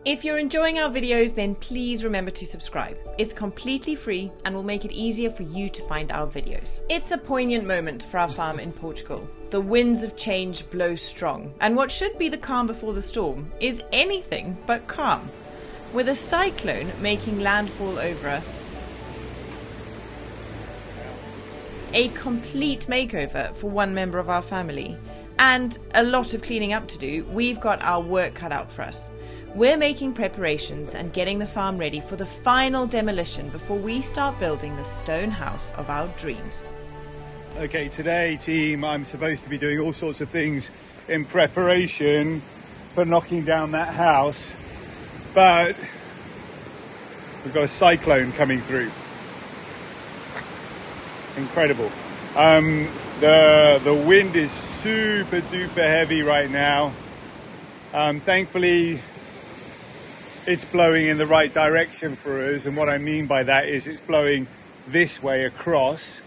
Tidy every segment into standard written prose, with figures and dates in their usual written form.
If you're enjoying our videos, then please remember to subscribe. It's completely free and will make it easier for you to find our videos. It's a poignant moment for our farm in Portugal. The winds of change blow strong, and what should be the calm before the storm is anything but calm. With a cyclone making landfall over us, a complete makeover for one member of our family, and a lot of cleaning up to do, we've got our work cut out for us. We're making preparations and getting the farm ready for the final demolition before we start building the stone house of our dreams. Okay, today, team, I'm supposed to be doing all sorts of things in preparation for knocking down that house, but we've got a cyclone coming through. Incredible. The wind is super duper heavy right now. Thankfully, it's blowing in the right direction for us, and what I mean by that is it's blowing this way across.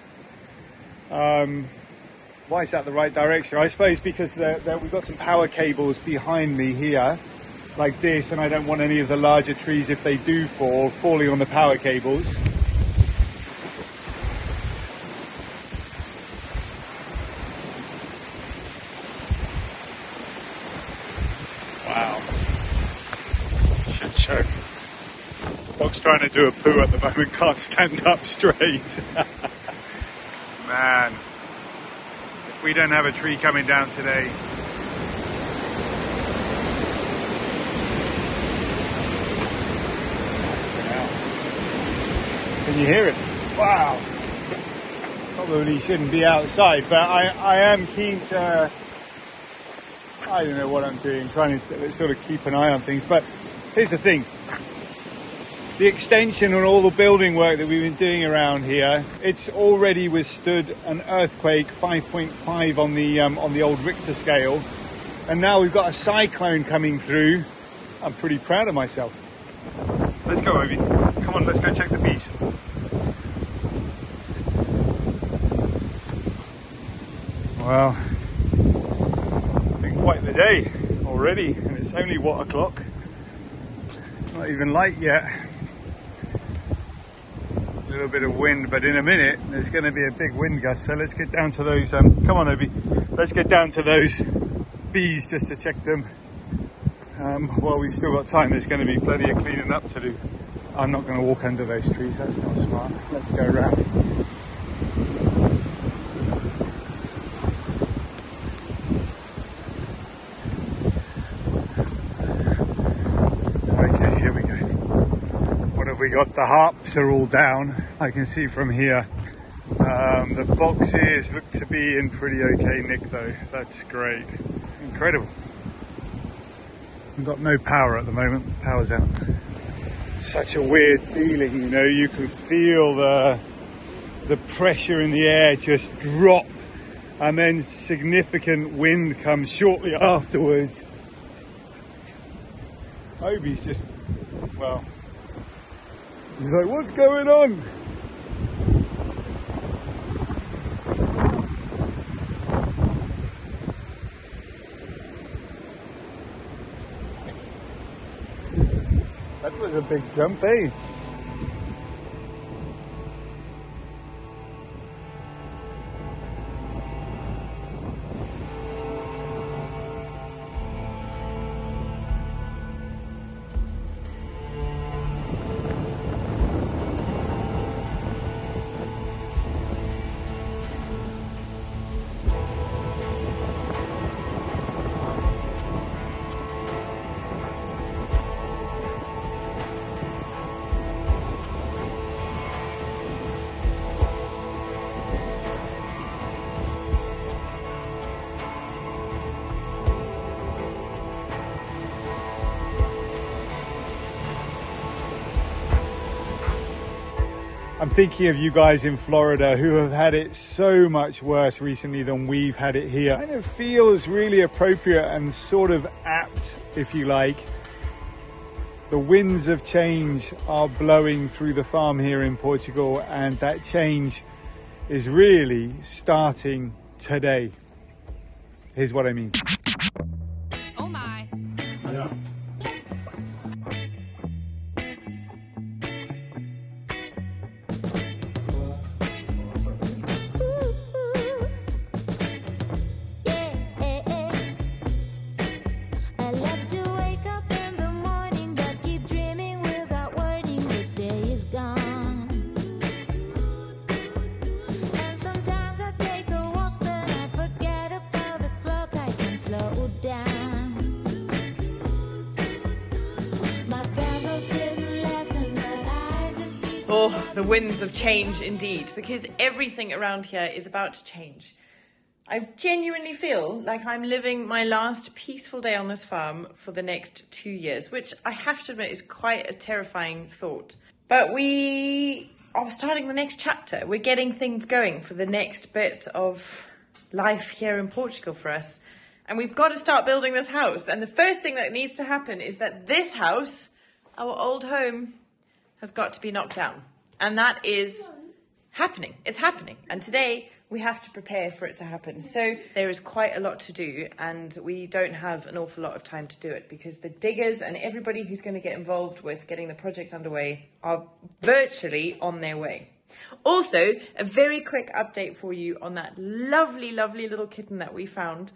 Why is that the right direction? I suppose because we've got some power cables behind me here, like this, and I don't want any of the larger trees, if they do fall, falling on the power cables. Wow. Shit show. Dog's trying to do a poo at the moment, can't stand up straight. Man, if we don't have a tree coming down today. Can you hear it? Wow. Probably shouldn't be outside, but I am keen to, I don't know what I'm doing, trying to sort of keep an eye on things. But here's the thing. The extension and all the building work that we've been doing around here, it's already withstood an earthquake 5.5 on the old Richter scale. And now we've got a cyclone coming through. I'm pretty proud of myself. Let's go, Obi. Come on, let's go check the bees. Well, it's been quite the day already, and it's only what o'clock? Not even light yet. A little bit of wind, but in a minute there's going to be a big wind gust, so let's get down to those come on, Obi, let's get down to those bees just to check them while we've still got time. There's going to be plenty of cleaning up to do. I'm not going to walk under those trees, that's not smart. Let's go around. Okay, here we go. What have we got? The harps are all down, I can see from here. The boxes look to be in pretty okay nick though. That's great. Incredible. We've got no power at the moment. Power's out. Such a weird feeling, you know, you can feel the pressure in the air just drop, and then significant wind comes shortly afterwards. Obi's just, well, he's like, what's going on? That was a big jump, eh? I'm thinking of you guys in Florida who have had it so much worse recently than we've had it here. It kind of feels really appropriate and sort of apt, if you like. The winds of change are blowing through the farm here in Portugal, and that change is really starting today. Here's what I mean. Oh my. Yeah. Oh, the winds of change indeed, because everything around here is about to change. I genuinely feel like I'm living my last peaceful day on this farm for the next 2 years, which I have to admit is quite a terrifying thought. But we are starting the next chapter. We're getting things going for the next bit of life here in Portugal for us. And we've got to start building this house. And the first thing that needs to happen is that this house, our old home, has got to be knocked down. And that is happening. It's happening. And today we have to prepare for it to happen. So there is quite a lot to do, and we don't have an awful lot of time to do it because the diggers and everybody who's going to get involved with getting the project underway are virtually on their way. Also, a very quick update for you on that lovely, lovely little kitten that we found.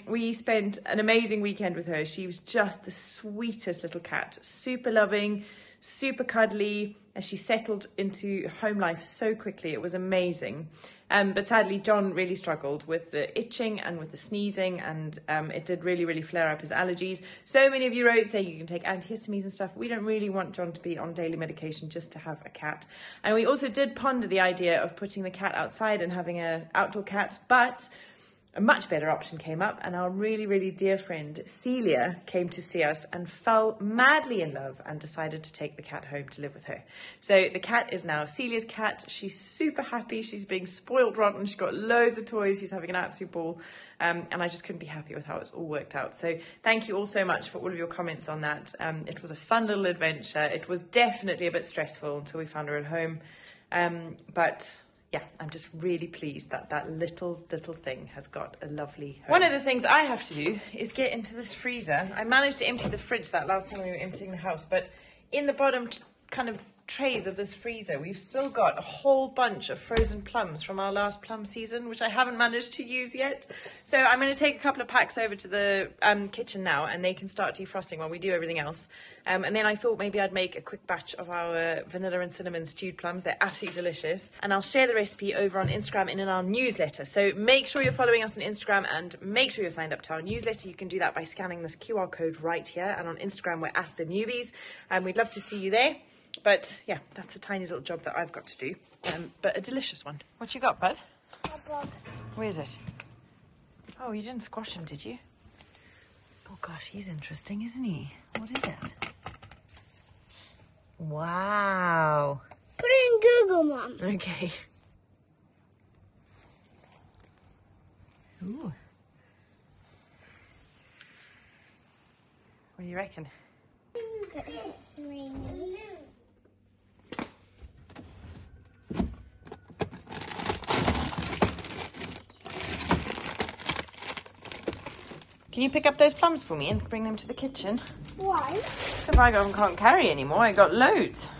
We spent an amazing weekend with her. She was just the sweetest little cat, super loving, super cuddly, as she settled into home life so quickly. It was amazing. But sadly, John really struggled with the itching and with the sneezing, and it did really, really flare up his allergies. So many of you wrote saying you can take antihistamines and stuff. We don't really want John to be on daily medication just to have a cat. And we also did ponder the idea of putting the cat outside and having an outdoor cat, but a much better option came up, and our really, really dear friend Celia came to see us and fell madly in love and decided to take the cat home to live with her. So the cat is now Celia's cat. She's super happy. She's being spoiled rotten. She's got loads of toys. She's having an absolute ball. And I just couldn't be happy with how it's all worked out. So thank you all so much for all of your comments on that. It was a fun little adventure. It was definitely a bit stressful until we found her at home. But yeah, I'm just really pleased that that little thing has got a lovely home. One of the things I have to do is get into this freezer. I managed to empty the fridge that last time we were emptying the house, but in the bottom kind of trays of this freezer, we've still got a whole bunch of frozen plums from our last plum season, which I haven't managed to use yet. So I'm going to take a couple of packs over to the kitchen now, and they can start defrosting while we do everything else. And then I thought maybe I'd make a quick batch of our vanilla and cinnamon stewed plums. They're absolutely delicious. And I'll share the recipe over on Instagram and in our newsletter. So make sure you're following us on Instagram and make sure you're signed up to our newsletter. You can do that by scanning this QR code right here. And on Instagram, we're at TheNewbys. And we'd love to see you there. But yeah, that's a tiny little job that I've got to do, but a delicious one. What you got, bud? A bug. Where is it? Oh, you didn't squash him, did you? Oh gosh, he's interesting, isn't he? What is it? Wow. Put it in Google, Mom. Okay. Ooh. What do you reckon? Can you pick up those plums for me and bring them to the kitchen? Why? Because I can't carry anymore. I got loads.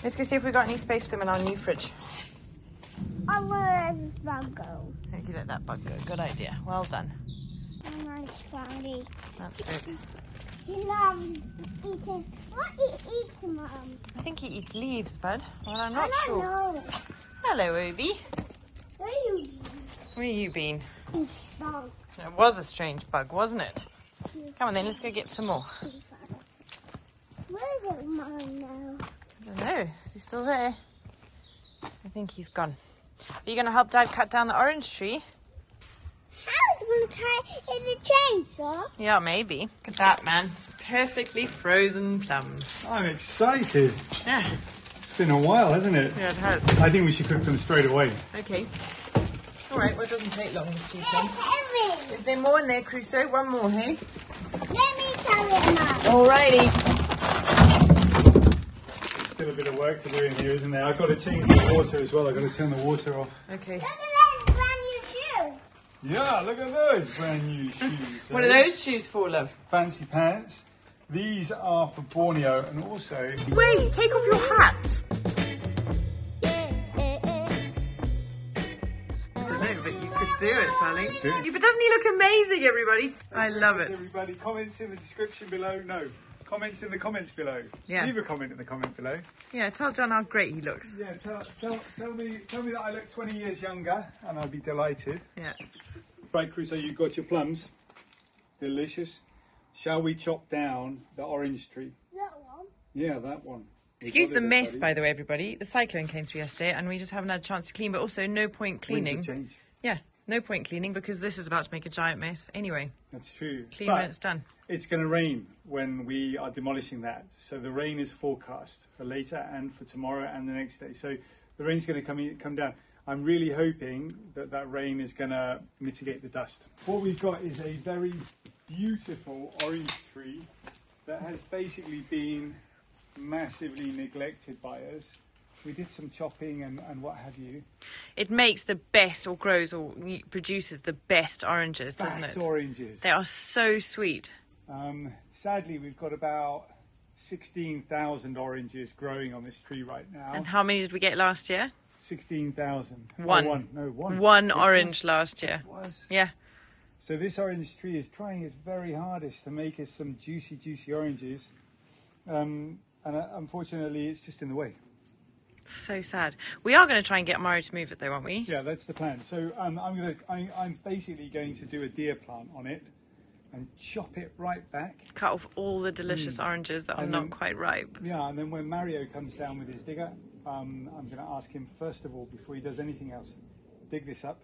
Let's go see if we got any space for them in our new fridge. I want to let this bug go. You let that bug go. Good idea. Well done. A nice family. That's it. He loves eating. What he eats, Mom? I think he eats leaves, bud. Well, I'm not I sure. don't know. Hello, Obi. Where are you? Where you been? Eat bug. It was a strange bug, wasn't it? Come on then, let's go get some more. Where is it, Mom, now? I don't know. Is he still there? I think he's gone. Are you going to help Dad cut down the orange tree? How is he going to tie it in a chainsaw? Yeah, maybe. Look at that, man. Perfectly frozen plums. I'm excited. Yeah. It's been a while, hasn't it? Yeah, it has. I think we should cook them straight away. Okay. All right, well, it doesn't take long to do some. It's heavy. Is there more in there, Crusoe? One more, hey? Let me tell it, Mom. Alrighty. Still a bit of work to do in here, isn't there? I've got to change the water as well. I've got to turn the water off. Okay. Look at those brand new shoes. Yeah, look at those brand new shoes. What are those shoes for, love? Fancy pants. These are for Borneo, and also... Wait, take off your hat. I don't know, but you could do it, darling. Do it. Yeah, but doesn't he look amazing, everybody? I love it. Everybody, comments in the description below. No, comments in the comments below. Yeah. Leave a comment in the comment below. Yeah, tell John how great he looks. Yeah, tell me that I look 20 years younger, and I'll be delighted. Yeah. Right, Crusoe, you've got your plums. Delicious. Shall we chop down the orange tree? That one. Yeah, that one. Excuse the mess, by the way, everybody. The cyclone came through yesterday and we just haven't had a chance to clean, but also no point cleaning. Winds have changed. Yeah, no point cleaning because this is about to make a giant mess. Anyway. That's true. Clean when it's done. It's going to rain when we are demolishing that. So the rain is forecast for later and for tomorrow and the next day. So the rain's going to come down. I'm really hoping that that rain is going to mitigate the dust. What we've got is a very beautiful orange tree that has basically been massively neglected by us. We did some chopping and what have you. It makes the best, or grows, or produces the best oranges, doesn't it? Oranges. They are so sweet. Sadly, we've got about 16,000 oranges growing on this tree right now. And how many did we get last year? 16,000. One. Oh, one. No, one. One orange last year. It was. Yeah. So this orange tree is trying its very hardest to make us some juicy, juicy oranges. And unfortunately, it's just in the way. So sad. We are going to try and get Mario to move it though, aren't we? Yeah, that's the plan. So I'm basically going to do a deer plant on it and chop it right back. Cut off all the delicious oranges that are not quite ripe. Yeah, and then when Mario comes down with his digger, I'm going to ask him first of all, before he does anything else, dig this up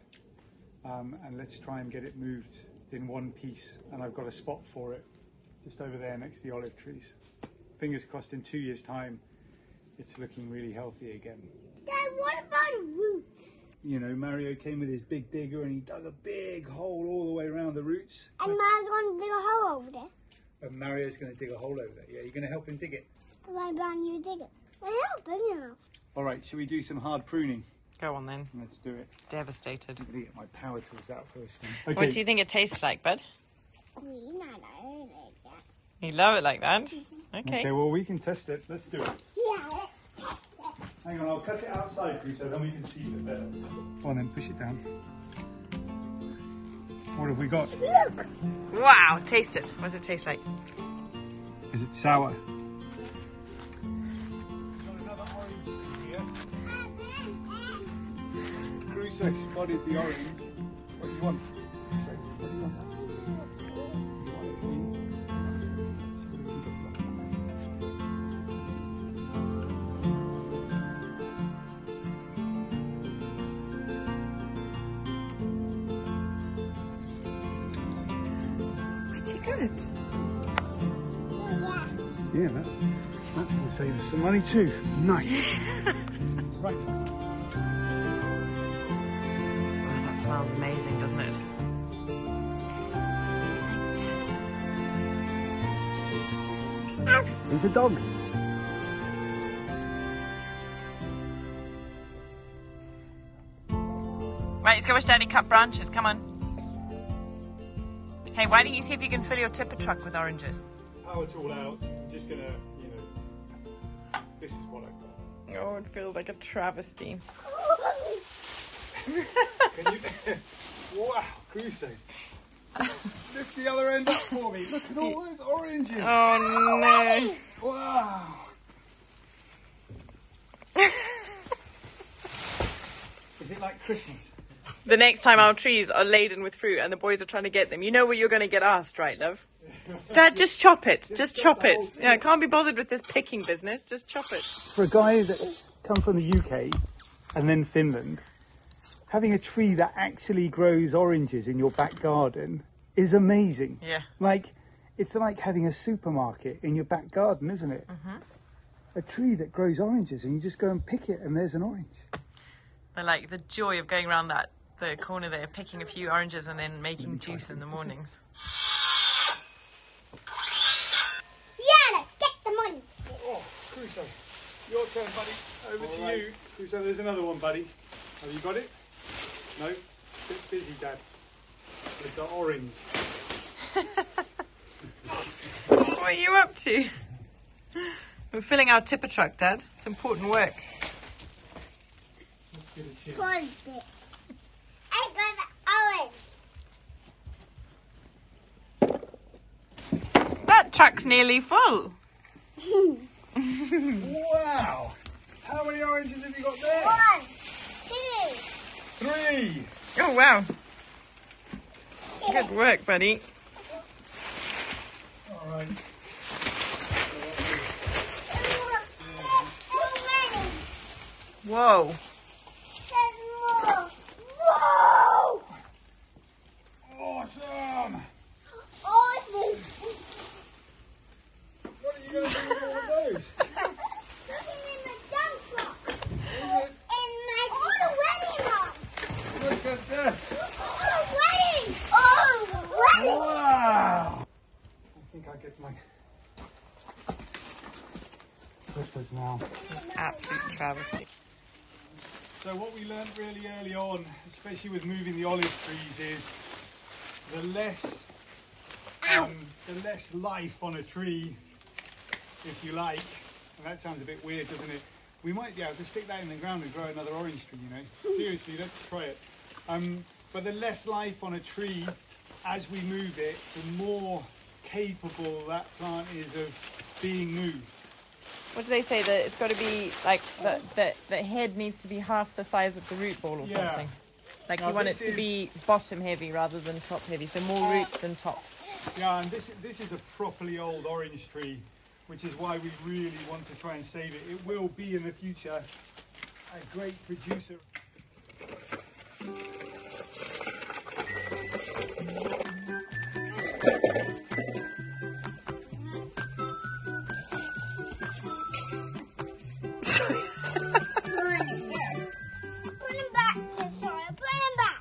and let's try and get it moved in one piece. And I've got a spot for it just over there next to the olive trees. Fingers crossed in 2 years' time, it's looking really healthy again. Dad, what about the roots? You know, Mario came with his big digger and he dug a big hole all the way around the roots. And Mario's going to dig a hole over there. And Mario's going to dig a hole over there. Yeah, you're going to help him dig it. Why don't you dig it? It's not big enough. All right, should we do some hard pruning? Go on then. Let's do it. Devastated. I'm going to get my power tools out for this one. Okay. What do you think it tastes like, bud? We not like that. You love it like that? Okay. Okay, well, we can test it. Let's do it. Yeah, let's test it. Hang on, I'll cut it outside, Crusoe, then we can see it better. Go on then, push it down. What have we got? Look. Wow, taste it. What does it taste like? Is it sour? Got another orange tree here. Crusoe spotted the orange. What do you want? Crusoe, what do you want? Good. Yeah, that's going to save us some money too. Nice. Right. Oh, that smells amazing, doesn't it? Thanks, Dad. He's a dog. Right, let's go watch Daddy cut branches. Come on. Hey, why don't you see if you can fill your tipper truck with oranges? Power tool out. I'm just going to, this is what I've got. Oh, it feels like a travesty. Can you... Wow, Crusoe. Lift the other end up for me. Look at all those oranges. Oh, no. Wow. Is it like Christmas? The next time our trees are laden with fruit and the boys are trying to get them, you know what you're going to get asked, right, love? Dad, just chop it. Just chop it. Yeah, I can't be bothered with this picking business. Just chop it. For a guy that's come from the UK and then Finland, having a tree that actually grows oranges in your back garden is amazing. Yeah. It's like having a supermarket in your back garden, isn't it? Mm-hmm. A tree that grows oranges and you just go and pick it and there's an orange. I like the joy of going around the corner there, picking a few oranges and then making juice in the mornings. Yeah, let's get the money. Oh, Crusoe, your turn, buddy. Over to you. Crusoe, there's another one, buddy. Have you got it? No? Bit busy, Dad. With the orange. What are you up to? We're filling our tipper truck, Dad. It's important work. Let's get a chip. Hold it. I got an orange. That truck's nearly full. Wow! How many oranges have you got there? 1, 2. 3! Oh, wow. Good work, buddy. All right. Whoa. There's more. Whoa! Awesome! Awesome! What are you going to do with all of those? Looking in the dump truck. In my wedding room. Look at that! Wedding! Oh, wedding! Wow! I think I get my clippers now. Absolute travesty. So what we learned really early on, especially with moving the olive trees, is the less life on a tree, if you like, and that sounds a bit weird, doesn't it? We might be able to stick that in the ground and grow another orange tree, you know. Seriously, let's try it. But the less life on a tree, as we move it, the more capable that plant is of being moved. What do they say? That it's got to be like the head needs to be half the size of the root ball or something. Like now you want it to be bottom heavy rather than top heavy, so more roots than top. Yeah, and this is a properly old orange tree, which is why we really want to try and save it. It will be in the future a great producer. Put him back, Sawyer. Put him back.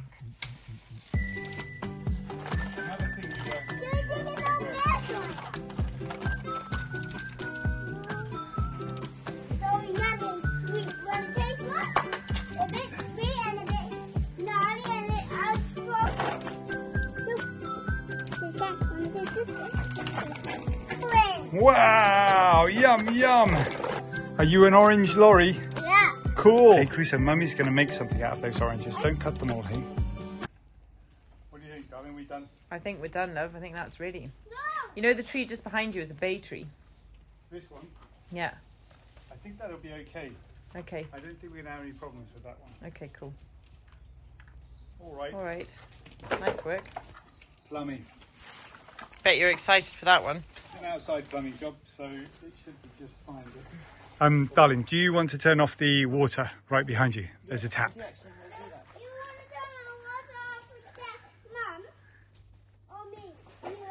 Another thing we learned. Can I take it out there? So yummy, sweet. Want to taste one? A bit sweet and a bit naughty and a bit Taste that. Want to taste this? Wow, yum, yum. Are you an orange lorry? Yeah. Cool. Hey, Crusoe, Mummy's going to make something out of those oranges. Don't cut them all, hey? What do you think, darling? We done? I think we're done, love. I think that's ready. No. You know the tree just behind you is a bay tree. This one? Yeah. I think that'll be okay. Okay. I don't think we're going to have any problems with that one. Okay, cool. All right. All right. Nice work. Plumbing. Bet you're excited for that one. An outside plumbing job, so it should be just fine. Darling, do you want to turn off the water right behind you? There's a tap. You want to turn the water off with that, Mum? Or me? You?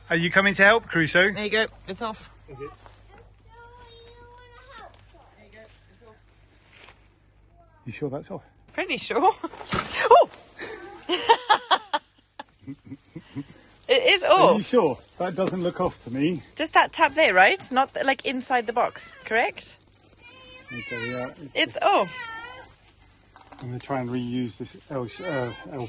Are you coming to help, Crusoe? There you go. It's off. Is it? So you want to help? There you go. It's off. You sure that's off? Pretty sure. Oh! It is Are off. you sure? That doesn't look off to me. Just that tap there, right? Not like inside the box, correct? Okay, yeah. It's off. I'm going to try and reuse this L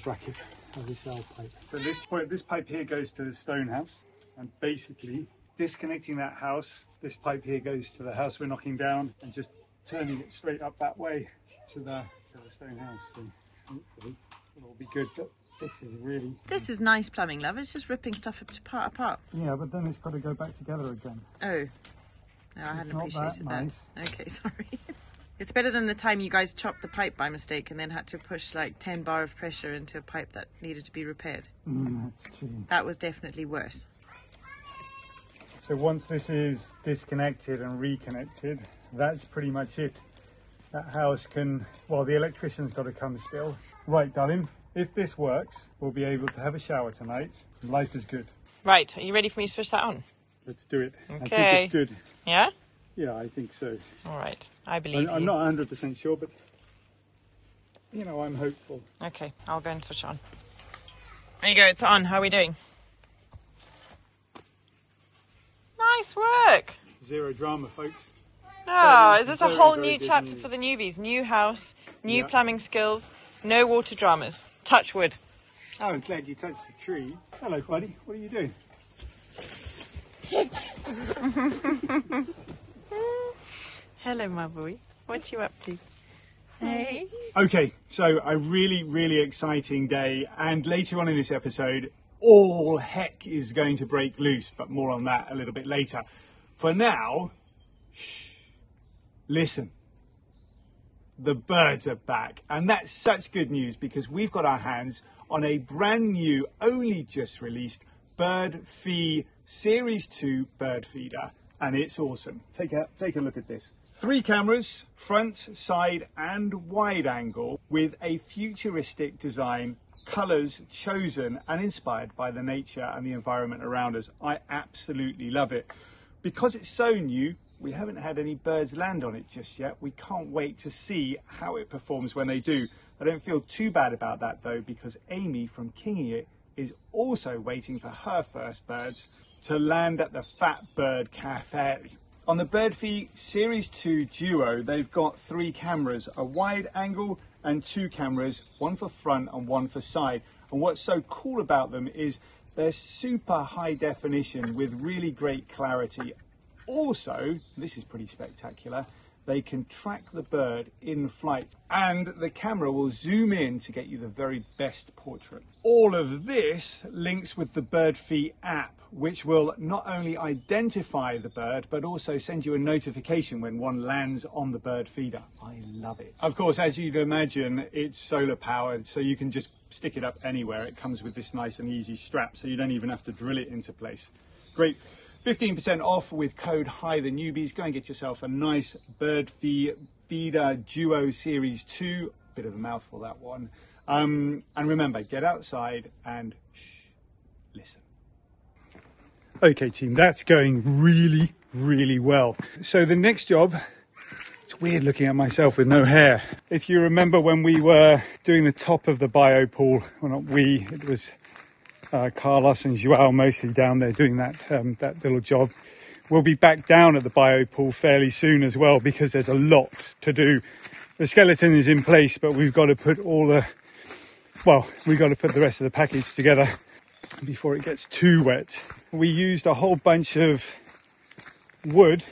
bracket of this L pipe. So this pipe here goes to the stone house, and basically disconnecting that house, this pipe here goes to the house we're knocking down, and just turning it straight up that way to the stone house. So hopefully it'll be good. But this is nice plumbing, love. It's just ripping stuff apart. Yeah, but then it's got to go back together again. Oh. No, I hadn't appreciated that. Nice. Okay, sorry. It's better than the time you guys chopped the pipe by mistake and then had to push like 10 bar of pressure into a pipe that needed to be repaired. That's true. That was definitely worse. So once this is disconnected and reconnected, that's pretty much it. That house can, well, the electrician's got to come still. Right, darling, if this works, we'll be able to have a shower tonight. Life is good. Right, are you ready for me to switch that on? Let's do it. Okay. I think it's good. Yeah? Yeah, I think so. All right, I believe I'm you. not 100% sure, but, you know, I'm hopeful. Okay, I'll go and switch on. There you go, it's on. How are we doing? Nice work. Zero drama, folks. Oh, is this a whole very new good chapter news. for the newbies? New house, new Yeah. plumbing skills, no water dramas. Touch wood. Oh, I'm glad you touched the tree. Hello, buddy. What are you doing? Hello, my boy. What you up to? Hey. Okay, so a really, really exciting day, and later on in this episode, all heck is going to break loose, but more on that a little bit later. For now, shh, listen. The birds are back, and that's such good news because we've got our hands on a brand new, only just released Bird Fee Series 2 bird feeder, and it's awesome. Take a look at this. 3 cameras, front, side and wide angle, with a futuristic design, colours chosen and inspired by the nature and the environment around us. I absolutely love it. Because it's so new, we haven't had any birds land on it just yet. We can't wait to see how it performs when they do. I don't feel too bad about that though, because Amy from Kinging It is also waiting for her first birds to land at the Fat Bird Cafe. On the Birdfeed Series 2 Duo, they've got 3 cameras, a wide angle and 2 cameras, one for front and one for side. And what's so cool about them is they're super high definition with really great clarity. Also, this is pretty spectacular, they can track the bird in flight and the camera will zoom in to get you the very best portrait. All of this links with the Birdfeed app, which will not only identify the bird but also send you a notification when one lands on the bird feeder. I love it. Of course, as you'd imagine, it's solar powered, so you can just stick it up anywhere. It comes with this nice and easy strap, so you don't even have to drill it into place. Great. 15% off with code TheNewbys. Go and get yourself a nice Birdfeed Feeder Duo Series 2. Bit of a mouthful, that one. And remember, get outside and listen. Okay, team, that's going really, really well. So the next job, it's weird looking at myself with no hair. If you remember when we were doing the top of the biopool, well, not we, it was Carlos and Joao mostly down there doing that little job. We'll be back down at the biopool fairly soon as well, because there's a lot to do. The skeleton is in place, but we've got to put the rest of the package together before it gets too wet. We used a whole bunch of wood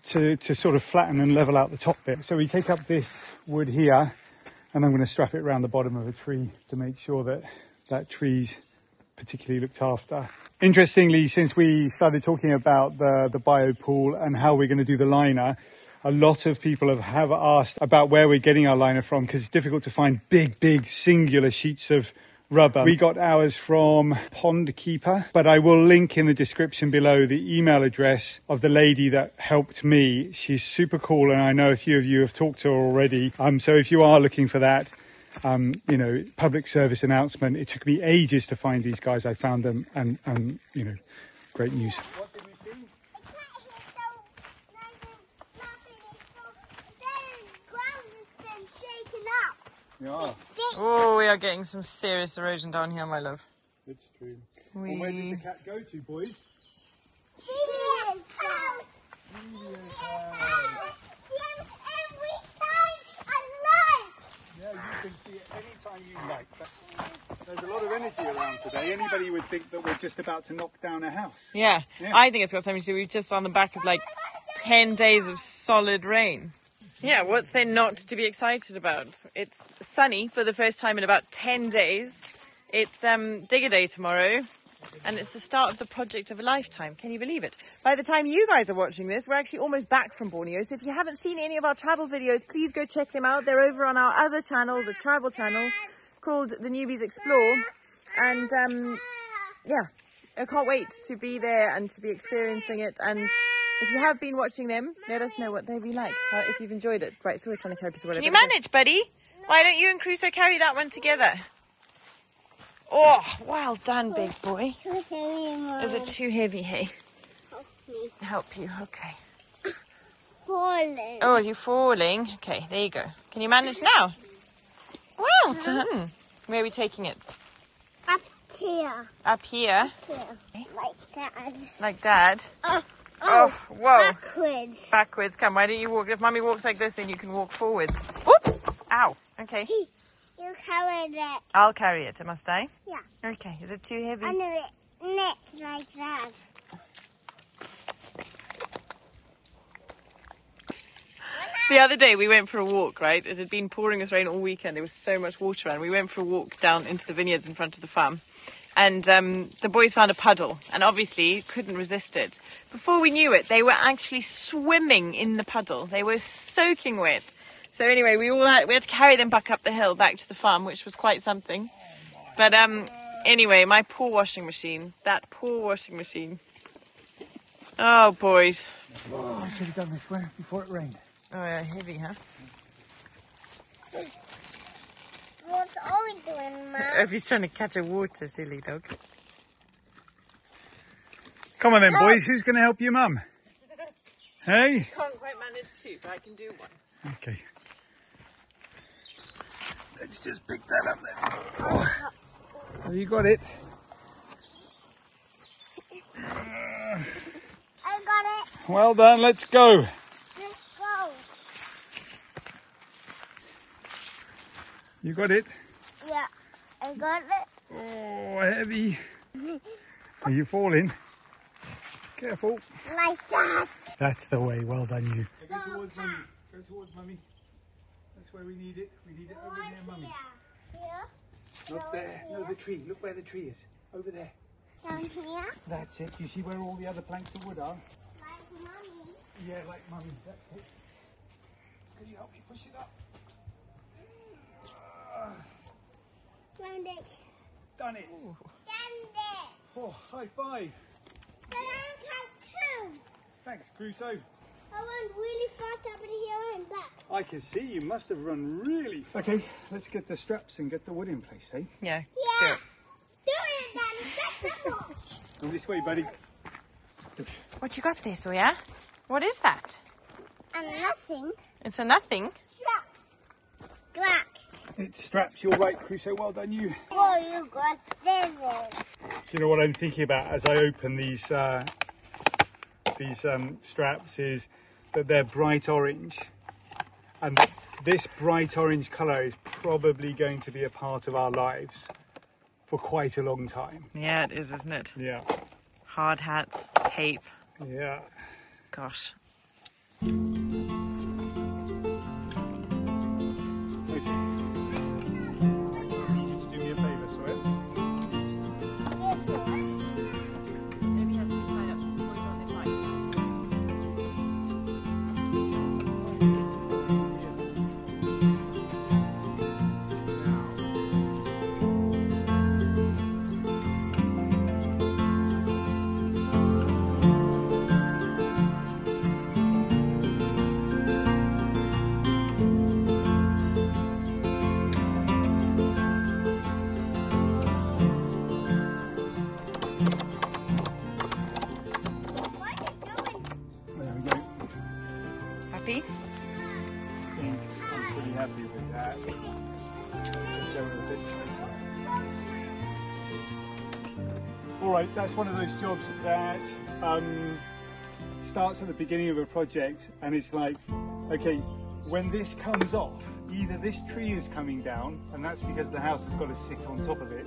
to sort of flatten and level out the top bit. So we take up this wood here, and I'm going to strap it around the bottom of a tree to make sure that that tree's particularly looked after. Interestingly, since we started talking about the biopool and how we're going to do the liner, a lot of people have asked about where we're getting our liner from, because it's difficult to find big singular sheets of rubber. We got ours from Pond Keeper, but I will link in the description below the email address of the lady that helped me. She's super cool, and I know a few of you have talked to her already. So if you are looking for that, public service announcement. It took me ages to find these guys. I found them, and great news. What did we see? Yeah. Oh, we are getting some serious erosion down here, my love. It's true. Well, where did the cat go to, boys? Every time I like. Yeah, you can see it anytime you like. There's a lot of energy around today. Anybody would think that we're just about to knock down a house. Yeah. I think it's got something to do. We're just on the back of like 10 days of solid rain. Yeah, what's there not to be excited about? It's sunny for the first time in about 10 days. It's digger day tomorrow, and it's the start of the project of a lifetime. Can you believe it? By the time you guys are watching this, we're actually almost back from Borneo. So if you haven't seen any of our travel videos, please go check them out. They're over on our other channel, the travel channel, called TheNewbys Explore. And yeah, I can't wait to be there and to be experiencing it. And if you have been watching them, let us know what they'll be like, if you've enjoyed it. Right, it's always trying to carry a piece of whatever. Can you manage, buddy? Why don't you and Crusoe carry that one together? Oh, well done, big boy. Is it too heavy, hey? Help you, okay. Falling. Oh, are you falling? Okay, there you go. Can you manage now? Well done. Where are we taking it? Up here. Up here? Here. Like that. Like Dad? Oh, whoa. Backwards. Backwards. Come, why don't you walk? If Mummy walks like this, then you can walk forward. Oops! Ow. Okay. You carry it. I'll carry it, must I? Yeah. Okay. Is it too heavy? Under it. Neck like that. The other day we went for a walk, right? It had been pouring with rain all weekend. There was so much water around. We went for a walk down into the vineyards in front of the farm. And the boys found a puddle and obviously couldn't resist it. Before we knew it, they were actually swimming in the puddle. They were soaking wet. So anyway, we had to carry them back up the hill, back to the farm, which was quite something. But anyway, my poor washing machine. That poor washing machine. Oh, boys. Oh, I should have done this before it rained. Oh, yeah, heavy, huh? What's Ollie doing, Mum? If he's trying to catch a water, silly dog. Come on then, boys. Who's going to help your mum? Hey? Can't quite manage two, but I can do one. Okay. Let's just pick that up then. Oh. Have you got it? I got it. Well done. Let's go. Let's go. You got it? Yeah, I got it. Oh, heavy. Are you falling? Careful. Like that. That's the way. Well done, you. Go towards mummy. Go towards mummy. That's where we need it. We need it over near mummy. Here? Not there. No, the tree. Look where the tree is. Over there. Down here? That's it. You see where all the other planks of wood are? Like Mommy. Yeah, like mummy's. That's it. Can you help me push it up? Found it. Done it. Stand there. Oh, high five. Then I can too. Thanks, Crusoe. I went really fast over here and back. I can see you must have run really fast. Okay, let's get the straps and get the wood in place, eh? Yeah. Yeah. Do it, Daddy. Get the box. Go this way, buddy. What you got there, Sawyer? What is that? And nothing. It's a nothing. Straps. Straps. It's straps. You're right, Crusoe. Well done, you. Oh, you got scissors. Do you know what I'm thinking about as I open these straps is that they're bright orange, and this bright orange colour is probably going to be a part of our lives for quite a long time. Yeah, it is, isn't it? Yeah. Hard hats, tape. Yeah. Gosh. Okay. I need you to do me a favour, Sawyer. Maybe it has to be tied up before you go on the lights. There we go. Happy? I'm pretty happy with that. Let's go a bit tighter. Alright, that's one of those jobs that starts at the beginning of a project and it's like, okay, when this comes off, either this tree is coming down and that's because the house has got to sit on top of it,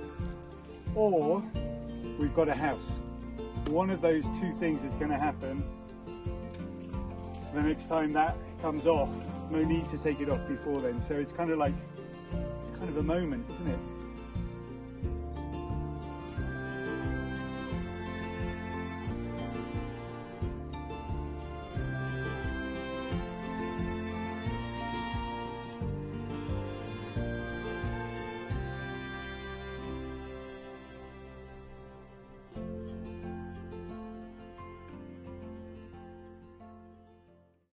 or we've got a house. One of those two things is going to happen. The next time that comes off, no need to take it off before then. So it's kind of like, it's kind of a moment, isn't it?